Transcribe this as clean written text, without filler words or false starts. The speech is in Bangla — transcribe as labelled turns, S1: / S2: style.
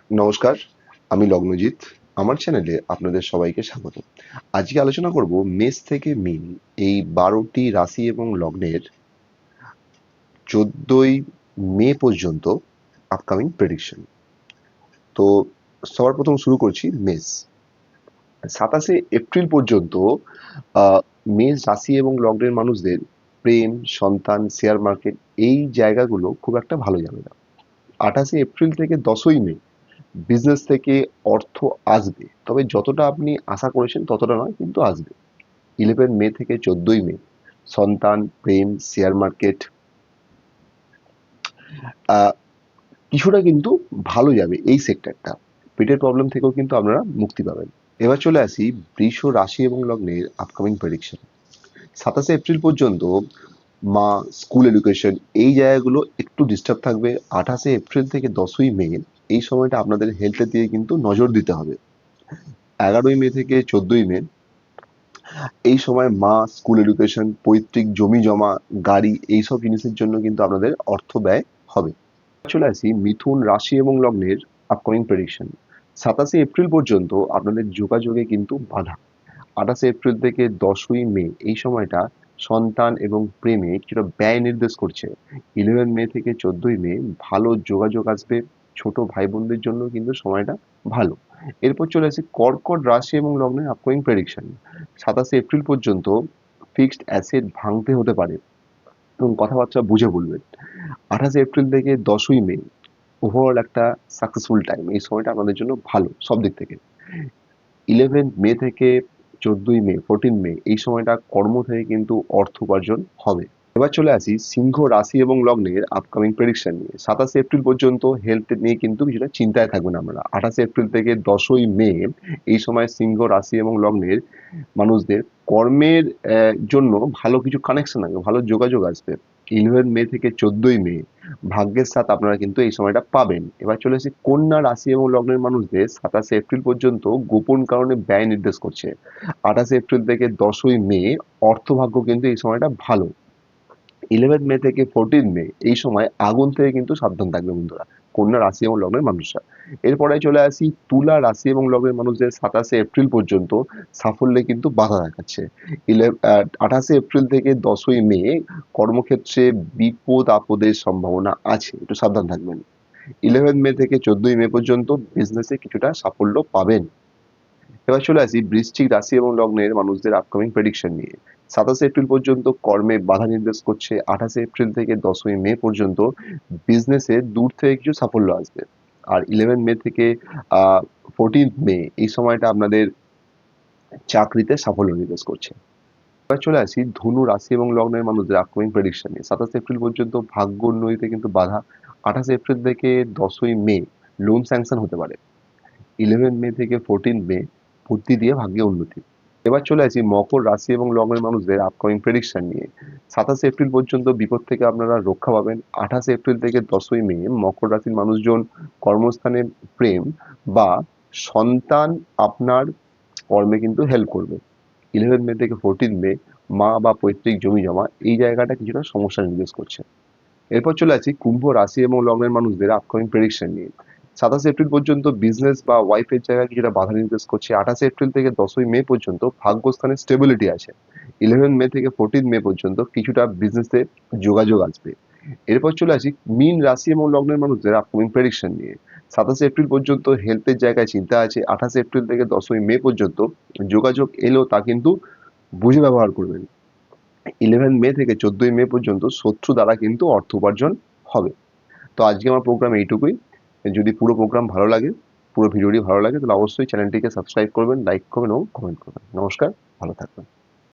S1: নমস্কার, আমি লগ্নজিৎ। আমার চ্যানেলে আপনাদের সবাইকে স্বাগত। আজকে আলোচনা করব মেষ থেকে মীন এই ১২টি রাশি এবং লগ্নের ১৪ই মে পর্যন্ত আপকামিং প্রেডিকশন। তো সবার প্রথম শুরু করছি মেষ। ২৭শে এপ্রিল পর্যন্ত মেষ রাশি এবং লগ্নের মানুষদের প্রেম, সন্তান, শেয়ার মার্কেট এই জায়গাগুলো খুব একটা ভালো যাবে না। ২৮শে এপ্রিল থেকে ১০ই মে বিজনেস থেকে অর্থ আসবে, তবে যতটা আপনি আশা করেছেন ততটা নয়, কিন্তু আসবে। 11 মে থেকে 14ই মে সন্তান, প্রেম, শেয়ার মার্কেট আহ, কিছুটা কিন্তু ভালো যাবে এই সেক্টরটা। পেটের প্রবলেম থেকেও কিন্তু আপনারা মুক্তি পাবেন। এবার চলে আসি বৃষ রাশি এবং লগ্নের আপকামিং প্রেডিকশন। ২৭শে এপ্রিল পর্যন্ত মা, স্কুল এডুকেশন এই জায়গাগুলো একটু ডিস্টার্ব থাকবে। ২৮শে এপ্রিল থেকে 10ই মে এই সময়টা আপনাদের হেলথের দিকে কিন্তু নজর দিতে হবে। 11ই মে থেকে 14ই মে এই সময় মা, স্কুল এডুকেশন, পৈতৃক জমি জমা, গাড়ি এইসব জিনিসের জন্য কিন্তু আপনাদের অর্থ ব্যয় হবে। চলে আসি মিথুন রাশি এবং লগ্নের আপকামিং প্রেডিকশন। ২৭শে এপ্রিল পর্যন্ত আপনাদের যোগাযোগে কিন্তু বাধা। ২৮শে এপ্রিল থেকে 10ই মে এই সময়টা সন্তান এবং প্রেমে কিছুটা ব্যয় নির্দেশ করছে। 11 মে থেকে 14ই মে ভালো যোগাযোগ আসবে। ছোট ভাই বোনদের জন্য কিন্তু সময়টা ভালো। এরপর চলে আসি কর্কট রাশি এবং লগ্নের আপকামিং প্রেডিকশন। ২৭শে এপ্রিল পর্যন্ত ফিক্সড অ্যাসেট ভাঙতে হতে পারে এবং কথাবার্তা বুঝে বলবেন। ২৮শে এপ্রিল থেকে 10ই মে ওভারঅল একটা সাকসেসফুল টাইম। এই সময়টা আপনাদের জন্য ভালো সব দিক থেকে। 11 মে থেকে 14ই মে 14 মে এই সময়টা কর্ম থেকে কিন্তু অর্থ উপার্জন হবে। এবার চলে আসি সিংহ রাশি এবং লগ্নের আপকামিং প্রেডিকশন নিয়ে। ২৭শে এপ্রিল পর্যন্ত হেলথ নিয়ে কিন্তু কিছুটা চিন্তায় থাকবেন আপনারা। ২৮শে এপ্রিল থেকে 10ই মে এই সময় সিংহ রাশি এবং লগ্নের মানুষদের কর্মের জন্য ভালো কিছু কানেকশন আসবে, ভালো যোগাযোগ আসবে। 11 মে থেকে 14ই মে ভাগ্যের সাথ আপনারা কিন্তু এই সময়টা পাবেন। এবার চলে আসি কন্যা রাশি এবং লগ্নের মানুষদের ২৭শে এপ্রিল পর্যন্ত গোপন কারণে ব্যয় নির্দেশ করছে। ২৮শে এপ্রিল থেকে 10ই মে অর্থভাগ্য কিন্তু এই সময়টা ভালো। 11 মে থেকে 14 মে এই সময় আগুন থেকে কিন্তু সাবধান থাকবে বন্ধুরা, কন্যা রাশি এবং লগ্নের মানুষরা। এরপরে চলে আসি তুলা রাশি এবং লগ্নের মানুষদের ২৭শে এপ্রিল পর্যন্ত সাফল্যে কিন্তু বাধা দেখাচ্ছে। ২৮শে এপ্রিল থেকে 10ই মে কর্মক্ষেত্রে বিপদ আপদের সম্ভাবনা আছে, একটু সাবধান থাকবেন। 11 মে থেকে 14ই মে পর্যন্ত বিজনেসে কিছুটা সাফল্য পাবেন। এবার চলে আসি বৃশ্চিক রাশি এবং লগ্নের মানুষদের আপকামিং প্রেডিকশন নিয়ে। ২৭শে এপ্রিল পর্যন্ত কর্মে বাধা নির্দেশ করছে। ২৮শে এপ্রিল থেকে 10ই মে পর্যন্ত বিজনেসে দূর থেকে কিছু সাফল্য আসবে। আর 11 মে থেকে 14th মে এই সময়টা আপনাদের চাকরিতে সাফল্য নির্দেশ করছে। এবার চলে আসি ধনু রাশি এবং লগ্নের মানুষদের আপকামিং প্রেডিকশন নিয়ে। ২৭শে এপ্রিল পর্যন্ত ভাগ্য উন্নতিতে কিন্তু বাধা। ২৮শে এপ্রিল থেকে 10ই মে লোন স্যাংশন হতে পারে। 11 মে থেকে 14 মে বুদ্ধি দিয়ে ভাগ্যে উন্নতি। এবার চলে আসি মকর রাশি এবং লগ্নের মানুষদের আপকামিং প্রেডিকশন নিয়ে। ২৭শে এপ্রিল পর্যন্ত বিপদ থেকে আপনারা রক্ষা পাবেন। ২৮শে এপ্রিল থেকে 10ই মে মকর রাশির মানুষজন কর্মস্থানে প্রেম বা সন্তান আপনার কর্মে কিন্তু হেল্প করবে। 11 মে থেকে 14 মে মা বা পৈতৃক জমি জমা এই জায়গাটা কিছুটা সমস্যা নির্দেশ করছে। এরপর চলে আসি কুম্ভ রাশি এবং লগ্নের মানুষদের আপকামিং প্রেডিকশন নিয়ে। ২৭শে এপ্রিল পর্যন্ত বিজনেস বা ওয়াইফের জায়গায় কিছুটা বাধা নির্দেশ করছে। ২৮শে এপ্রিল থেকে 10ই মে পর্যন্ত ভাগ্যস্থানে স্টেবিলিটি আছে। 11 মে থেকে 14 মে পর্যন্ত কিছুটা বিজনেসে যোগাযোগ আসবে। এরপর চলে আসি মীন রাশি এবং লগ্নের মানুষদের আপকামিং প্রেডিকশন নিয়ে। ২৭শে এপ্রিল পর্যন্ত হেলথের জায়গায় চিন্তা আছে। ২৮শে এপ্রিল থেকে 10ই মে পর্যন্ত যোগাযোগ এলেও তা কিন্তু বুঝে ব্যবহার করবেন। 11 মে থেকে 14ই মে পর্যন্ত শত্রু দ্বারা কিন্তু অর্থ উপার্জন হবে। তো আজকে আমার প্রোগ্রাম এইটুকুই। যদি পুরো প্রোগ্রাম ভালো লাগে, পুরো ভিডিওটি ভালো লাগে, তাহলে অবশ্যই চ্যানেলটিকে সাবস্ক্রাইব করবেন, লাইক করবেন এবং কমেন্ট করবেন। নমস্কার, ভালো থাকবেন।